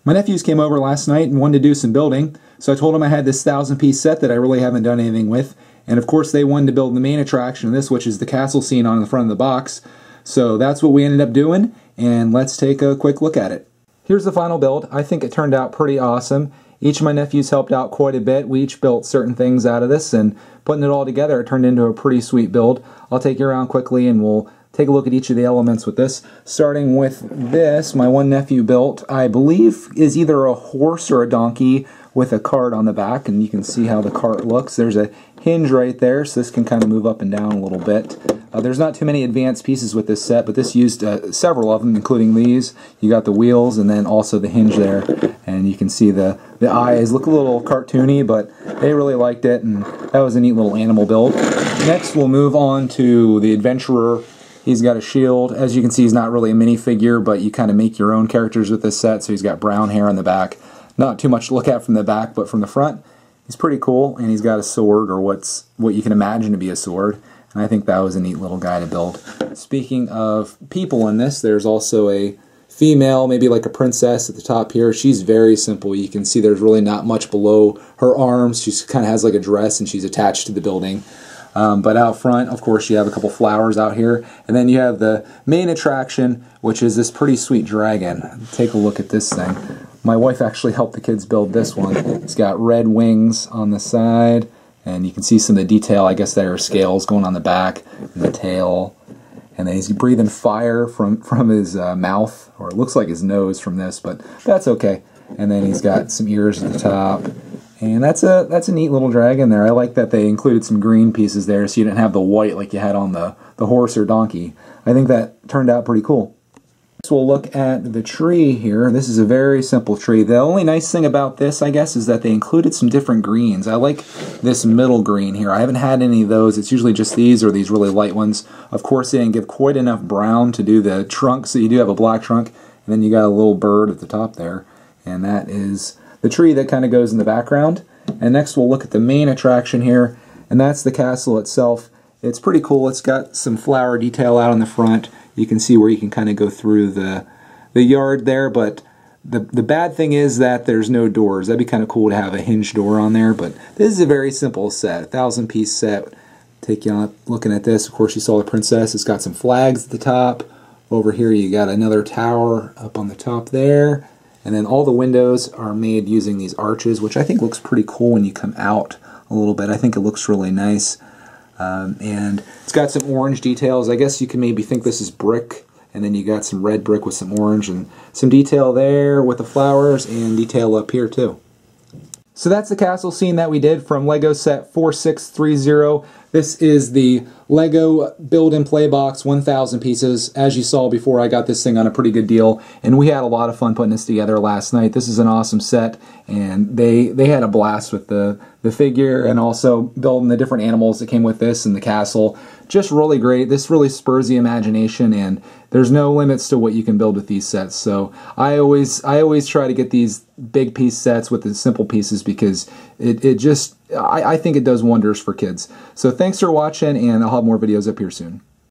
My nephews came over last night and wanted to do some building, so I told them I had this 1,000-piece set that I really haven't done anything with, and of course they wanted to build the main attraction of this, which is the castle scene on the front of the box. So that's what we ended up doing, and let's take a quick look at it. Here's the final build. I think it turned out pretty awesome. Each of my nephews helped out quite a bit. We each built certain things out of this, and putting it all together, it turned into a pretty sweet build. I'll take you around quickly and we'll take a look at each of the elements with this. Starting with this, my one nephew built, I believe, is either a horse or a donkey with a cart on the back, and you can see how the cart looks. There's a hinge right there, so this can kind of move up and down a little bit. There's not too many advanced pieces with this set, but this used several of them, including these. You got the wheels and then also the hinge there, and you can see the eyes look a little cartoony, but they really liked it, and that was a neat little animal build. Next, we'll move on to the adventurer. He's got a shield. As you can see, he's not really a minifigure, but you kind of make your own characters with this set, so he's got brown hair on the back. Not too much to look at from the back, but from the front, he's pretty cool, and he's got a sword, or what you can imagine to be a sword, and I think that was a neat little guy to build. Speaking of people in this, there's also a female, maybe like a princess at the top here. She's very simple. You can see there's really not much below her arms. She kind of has like a dress, and she's attached to the building. But out front, of course, you have a couple flowers out here. And then you have the main attraction, which is this pretty sweet dragon. Take a look at this thing. My wife actually helped the kids build this one. It's got red wings on the side, and you can see some of the detail. I guess there are scales going on the back and the tail. And then he's breathing fire from his mouth, or it looks like his nose from this, but that's okay. And then he's got some ears at the top. And that's a neat little dragon there. I like that they included some green pieces there so you didn't have the white like you had on the horse or donkey. I think that turned out pretty cool. Next we'll look at the tree here. This is a very simple tree. The only nice thing about this, I guess, is that they included some different greens. I like this middle green here. I haven't had any of those. It's usually just these or these really light ones. Of course, they didn't give quite enough brown to do the trunk, so you do have a black trunk. And then you got a little bird at the top there. And that is the tree that kind of goes in the background. And next we'll look at the main attraction here, and that's the castle itself. It's pretty cool. It's got some flower detail out on the front. You can see where you can kind of go through the yard there, but the bad thing is that there's no doors. That'd be kind of cool to have a hinge door on there, but this is a very simple set, 1,000-piece set. Take you on looking at this. Of course, you saw the princess. It's got some flags at the top. Over here you got another tower up on the top there. And then all the windows are made using these arches, which I think looks pretty cool when you come out a little bit. I think it looks really nice. And it's got some orange details. I guess you can maybe think this is brick, and then you got some red brick with some orange, and some detail there with the flowers, and detail up here too. So that's the castle scene that we did from Lego set 4630. This is the Lego Build and Play box, 1,000 pieces. As you saw before, I got this thing on a pretty good deal, and we had a lot of fun putting this together last night. This is an awesome set, and they had a blast with the figure and also building the different animals that came with this and the castle. Just really great. This really spurs the imagination, and there's no limits to what you can build with these sets. So I always try to get these big piece sets with the simple pieces because I think it does wonders for kids. So thanks for watching, and I'll have more videos up here soon.